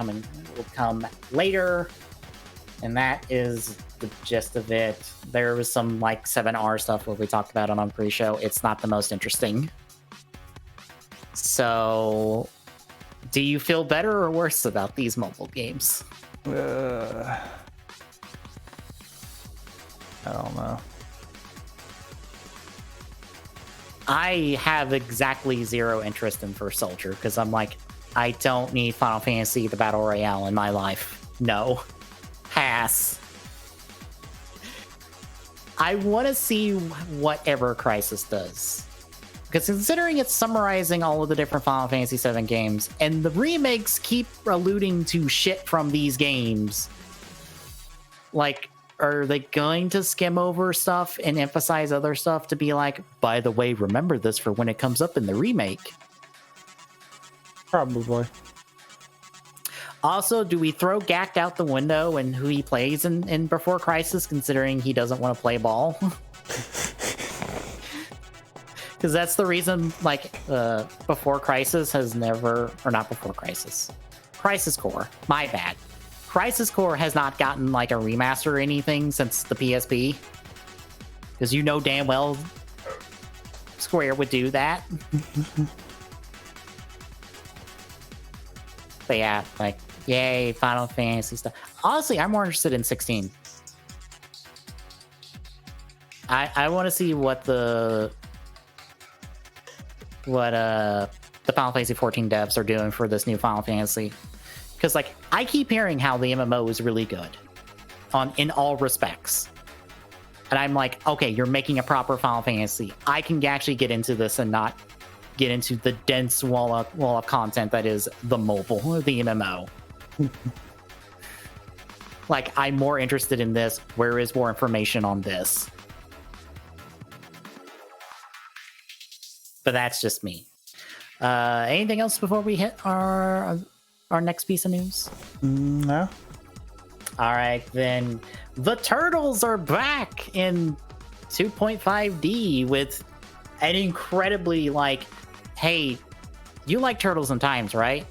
come later. And that is the gist of it. There was some like 7R stuff where we talked about it on pre-show. It's not the most interesting. So, do you feel better or worse about these mobile games? I don't know. I have exactly zero interest in First Soldier because I'm like, I don't need Final Fantasy the Battle Royale in my life. No. Pass. I want to see what Ever Crisis does. Because considering it's summarizing all of the different Final Fantasy VII games, and the remakes keep alluding to shit from these games, like, are they going to skim over stuff and emphasize other stuff to be like, by the way, remember this for when it comes up in the remake? Probably. Also, do we throw Gact out the window and who he plays in Before Crisis, considering he doesn't want to play ball? Because that's the reason, like, Before Crisis has never... Or not Before Crisis. Crisis Core. My bad. Crisis Core has not gotten, like, a remaster or anything since the PSP. Because you know damn well Square would do that. But yeah, like, yay, Final Fantasy stuff. Honestly, I'm more interested in 16. I want to see what the Final Fantasy 14 devs are doing for this new Final Fantasy. Because, like, I keep hearing how the MMO is really good in all respects. And I'm like, okay, you're making a proper Final Fantasy. I can actually get into this and not get into the dense wall of content that is the mobile, the MMO. Like, I'm more interested in this. Where is more information on this? But that's just me. Anything else before we hit our next piece of news? No. All right, then. The Turtles are back in 2.5D with an incredibly like, hey, you like Turtles in Times, right?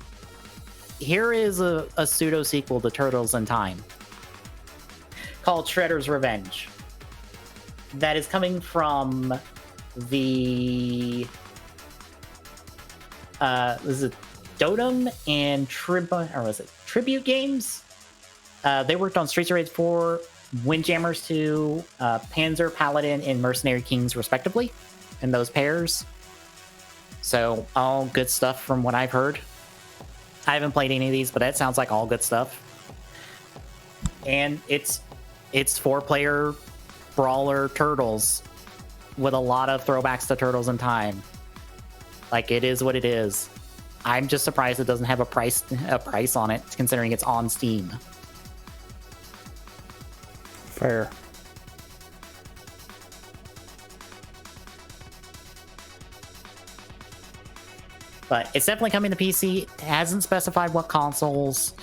Here is a pseudo sequel to Turtles in Time called Shredder's Revenge. That is coming from the is it Dotem and Tribute Games? They worked on Streets of Rage 4, Windjammers 2, Panzer Paladin, and Mercenary Kings, respectively, in those pairs. So all good stuff from what I've heard. I haven't played any of these, but that sounds like all good stuff. And it's 4-player brawler Turtles with a lot of throwbacks to Turtles in Time. Like, it is what it is. I'm just surprised it doesn't have a price on it, considering it's on Steam. Fair. But it's definitely coming to PC. It hasn't specified what consoles.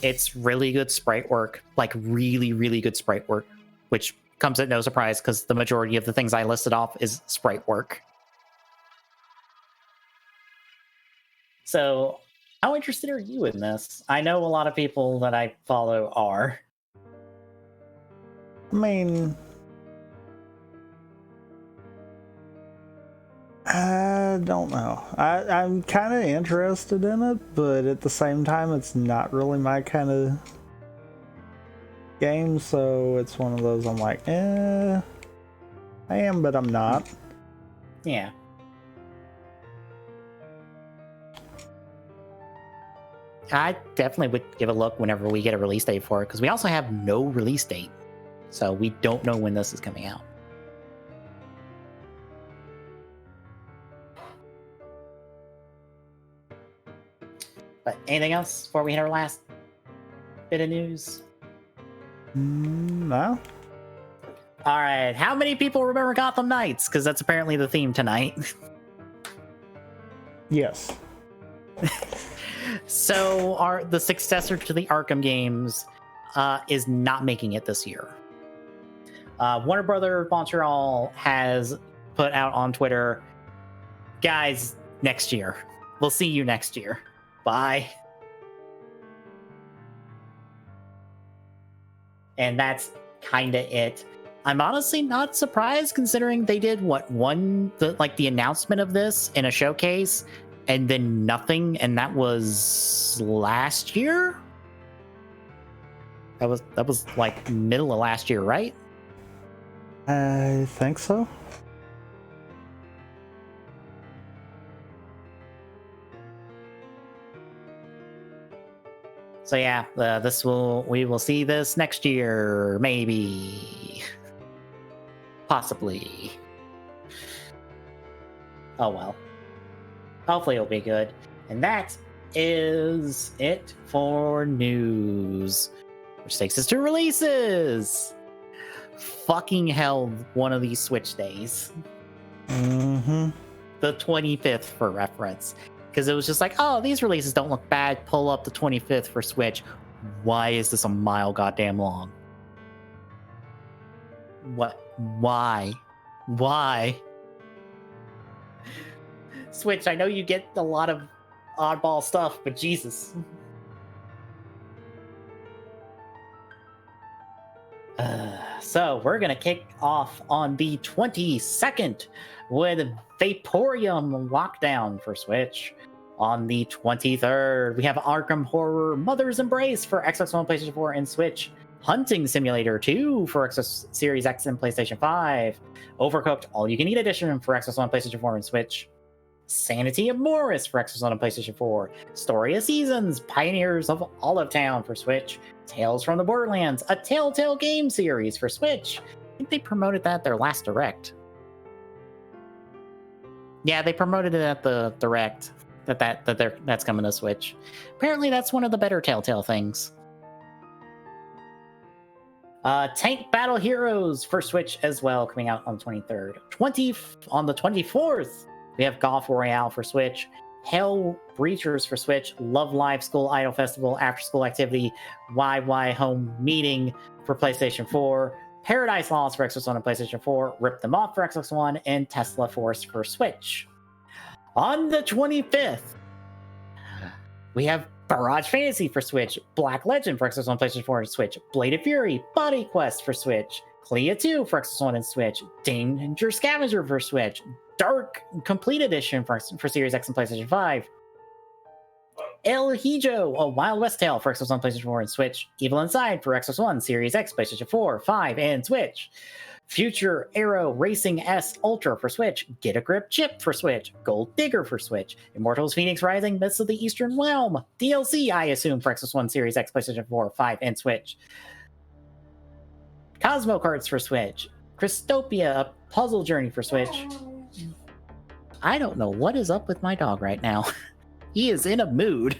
It's really good sprite work, like really, really good sprite work, which comes at no surprise because the majority of the things I listed off is sprite work. So, how interested are you in this? I know a lot of people that I follow are. I mean, I don't know. I'm kind of interested in it, but at the same time, it's not really my kind of game, so it's one of those I'm like, I am, but I'm not. Yeah. I definitely would give a look whenever we get a release date for it, because we also have no release date. So we don't know when this is coming out. But anything else before we hit our last bit of news? No. All right. How many people remember Gotham Knights? Because that's apparently the theme tonight. Yes. So the successor to the Arkham games is not making it this year. Warner Brother Montreal has put out on Twitter, guys, next year. We'll see you next year. Bye. And that's kind of it. I'm honestly not surprised, considering they did the announcement of this in a showcase and then nothing, and that was last year. That was like middle of last year, right? I think so. So yeah, we will see this next year, maybe, possibly. Oh well. Hopefully it'll be good. And that is it for news, which takes us to releases. Fucking hell, one of these Switch days. Mm-hmm. The 25th for reference. Because it was just like, oh, these releases don't look bad. Pull up the 25th for Switch. Why is this a mile goddamn long? What? Why? Switch, I know you get a lot of oddball stuff, but Jesus. So we're going to kick off on the 22nd with Vaporeon Lockdown for Switch. On the 23rd, we have Arkham Horror Mother's Embrace for Xbox One, PlayStation 4, and Switch. Hunting Simulator 2 for Xbox Series X and PlayStation 5. Overcooked All You Can Eat Edition for Xbox One, PlayStation 4, and Switch. Sanity of Morris for Xbox One and PlayStation 4. Story of Seasons, Pioneers of Olive Town for Switch. Tales from the Borderlands, a Telltale game series for Switch. I think they promoted that at their last Direct. Yeah, they promoted it at the Direct. That's coming to Switch. Apparently, that's one of the better Telltale things. Tank Battle Heroes for Switch as well, coming out on the 23rd. On the 24th, we have Golf Royale for Switch. Hell Breachers for Switch, Love Live School Idol Festival, After School Activity, YY Home Meeting for PlayStation 4, Paradise Lost for Xbox One and PlayStation 4, Rip Them Off for Xbox One, and Tesla Force for Switch. On the 25th, we have Barrage Fantasy for Switch, Black Legend for Xbox One, PlayStation 4, and Switch, Blade of Fury, Body Quest for Switch, Clea 2 for Xbox One and Switch, Danger Scavenger for Switch, Dark Complete Edition for Series X and PlayStation 5, El Hijo, a Wild West Tale for Xbox One, PlayStation 4, and Switch, Evil Inside for Xbox One, Series X, PlayStation 4, 5, and Switch, Future Aero Racing S Ultra for Switch, Get a Grip Chip for Switch, Gold Digger for Switch, Immortals Phoenix Rising, Mists of the Eastern Realm, DLC, I assume, for Xbox One, Series X, PlayStation 4, 5, and Switch, Cosmo Cards for Switch, Crystopia, a Puzzle Journey for Switch. I don't know what is up with my dog right now. He is in a mood.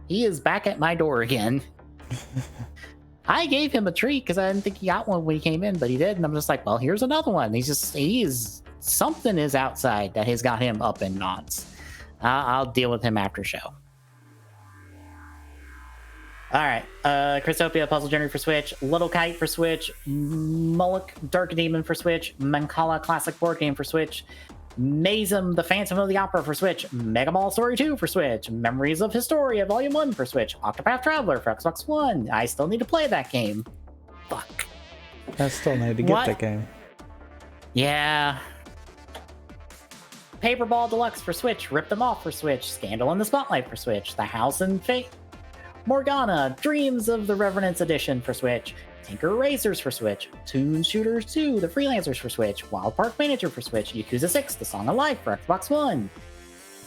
He is back at my door again. I gave him a treat because I didn't think he got one when he came in, but he did. And I'm just like, well, here's another one. Something is outside that has got him up in knots. I'll deal with him after show. All right, Crystopia Puzzle Journey for Switch, Little Kite for Switch, Moloch Dark Demon for Switch, Mancala Classic Board Game for Switch, Mazem The Phantom of the Opera for Switch, Mega Ball Story 2 for Switch, Memories of Historia Volume 1 for Switch, Octopath Traveler for Xbox One. I still need to play that game. Fuck. I still need to get that game. Yeah. Paperball Deluxe for Switch, Rip Them Off for Switch, Scandal in the Spotlight for Switch, The House and Fate, Morgana, Dreams of the Revenants Edition for Switch, Tinker Racers for Switch, Toon Shooters 2, The Freelancers for Switch, Wild Park Manager for Switch, Yakuza 6, The Song of Life for Xbox One.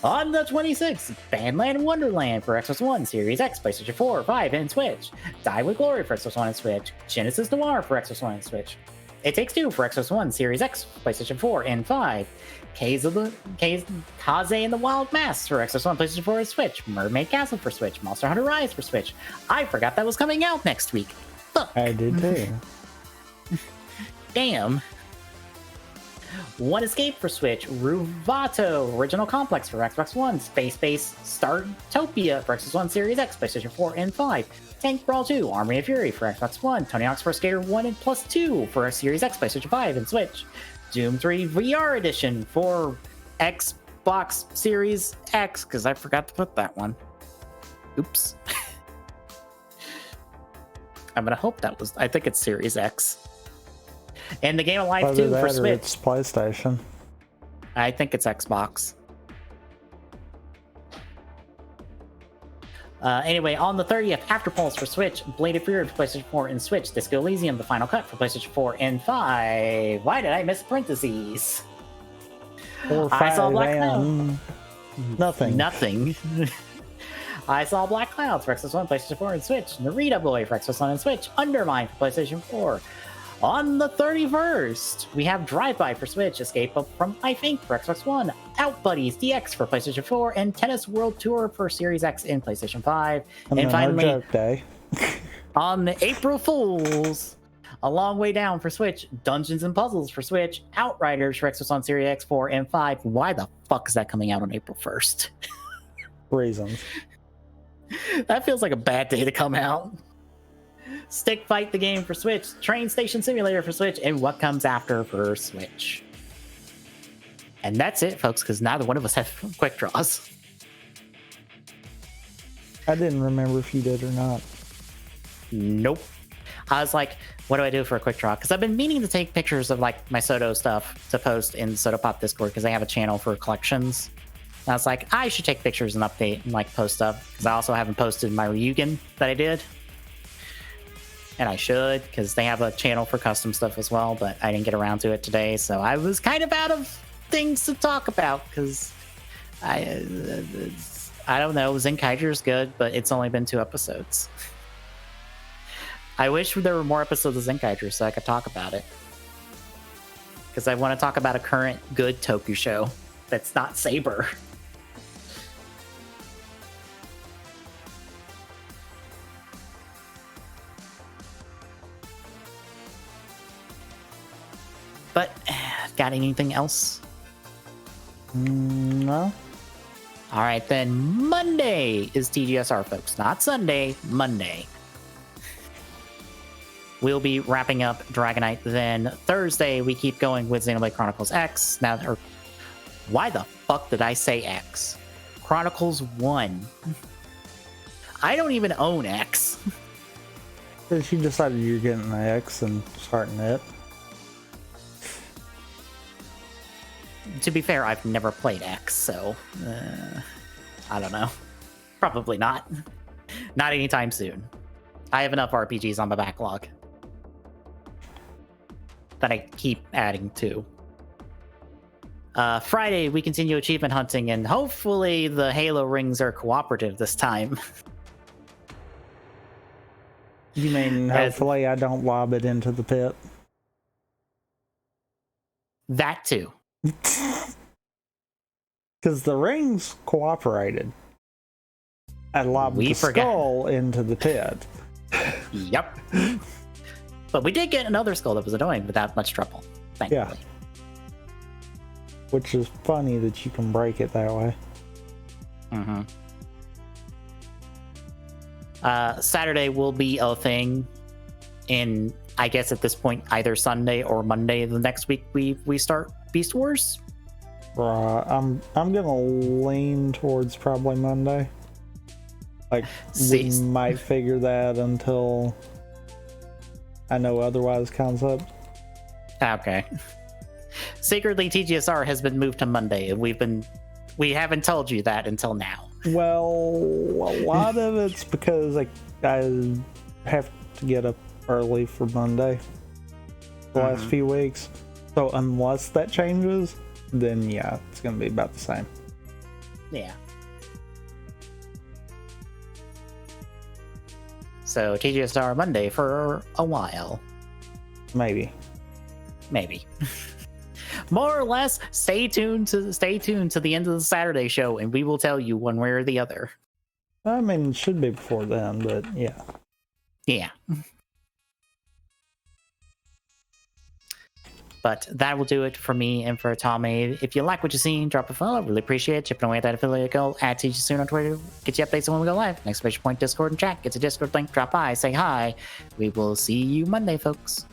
On the 26th, Bandland Wonderland for Xbox One, Series X, PlayStation 4, 5, and Switch, Die with Glory for Xbox One and Switch, Genesis Noir for Xbox One and Switch, It Takes Two for Xbox One, Series X, PlayStation 4, and 5, Kaze and the Wild Masks for Xbox One, PlayStation 4, and Switch, Mermaid Castle for Switch, Monster Hunter Rise for Switch. I forgot that was coming out next week. Fuck. I did too. Damn. One Escape for Switch, Ruvato Original Complex for Xbox One, Space Base Startopia for Xbox One, Series X, PlayStation 4, and 5, Tank Brawl 2, Army of Fury for Xbox One, Tony Hawk's Pro Skater 1 and Plus 2 for Series X, PlayStation 5, and Switch, Doom 3 VR Edition for Xbox Series X, because I forgot to put that one. Oops. I'm gonna hope that was. I think it's Series X. And the Game of Life 2 for Switch. It's PlayStation. I think it's Xbox. Anyway, on the 30th, After Pulse for Switch, Blade of Fury for PlayStation 4 and Switch, Disco Elysium, The Final Cut for PlayStation 4 and 5. Why did I miss parentheses? 4, 5, I saw Black Cloud. Nothing. I saw Black Clouds for Xbox One, PlayStation 4, and Switch. Narita Boy for Xbox One and Switch. Undermine for PlayStation 4. On the 31st, we have Drive-By for Switch, Escape from Life Inc. for Xbox One, Out Buddies DX for PlayStation 4, and Tennis World Tour for Series X and PlayStation 5. And finally, joke day. on the April Fools, A Long Way Down for Switch, Dungeons and Puzzles for Switch, Outriders for Xbox One, Series X, 4, and 5. Why the fuck is that coming out on April 1st? Reasons. That feels like a bad day to come out. Stick Fight the Game for Switch, Train Station Simulator for Switch, and What Comes After for Switch. And that's it, folks, because neither one of us have quick draws. I didn't remember if you did or not. Nope. I was like, what do I do for a quick draw? Because I've been meaning to take pictures of like my Soto stuff to post in Soto Pop Discord because they have a channel for collections. And I was like, I should take pictures and update and like post stuff because I also haven't posted my Ryugen that I did. And I should, because they have a channel for custom stuff as well, but I didn't get around to it today, so I was kind of out of things to talk about, because I don't know, Zenkaiger's good, but it's only been 2 episodes. I wish there were more episodes of Zenkaiger so I could talk about it. Because I want to talk about a current good Toku show that's not Saber. But, got anything else? No. All right, then Monday is TGSR, folks. Not Sunday, Monday. We'll be wrapping up Dragonite. Then Thursday, we keep going with Xenoblade Chronicles X. Now, why the fuck did I say X? Chronicles 1. I don't even own X. Because you decided you're getting an X and starting it. To be fair, I've never played X, so I don't know. Probably not. Not anytime soon. I have enough RPGs on my backlog that I keep adding to. Friday, we continue achievement hunting, and hopefully the Halo rings are cooperative this time. You mean hopefully I don't lob it into the pit? That too. Because the rings cooperated. I lobbed the skull into the pit. Yep. But we did get another skull that was annoying without much trouble, thankfully. Yeah. Which is funny that you can break it that way. Mm-hmm. Saturday will be a thing in, I guess at this point, either Sunday or Monday the next week we start Beast Wars. Right. I'm gonna lean towards probably Monday. Like, we might figure that until I know otherwise concept. Okay. Secretly, TGSR has been moved to Monday, and we haven't told you that until now. Well, a lot of it's because I have to get up early for Monday the last few weeks. So unless that changes, then yeah, it's going to be about the same. Yeah. So TGSR Monday for a while. Maybe. More or less, stay tuned to the end of the Saturday show, and we will tell you one way or the other. I mean, it should be before then, but yeah. Yeah. But that will do it for me and for Tommy. If you like what you see, drop a follow. I really appreciate it. Chipping away at that affiliate goal. Add TG soon on Twitter. Get you updates on when we go live. Next Point Discord and chat. Get a Discord link. Drop by. Say hi. We will see you Monday, folks.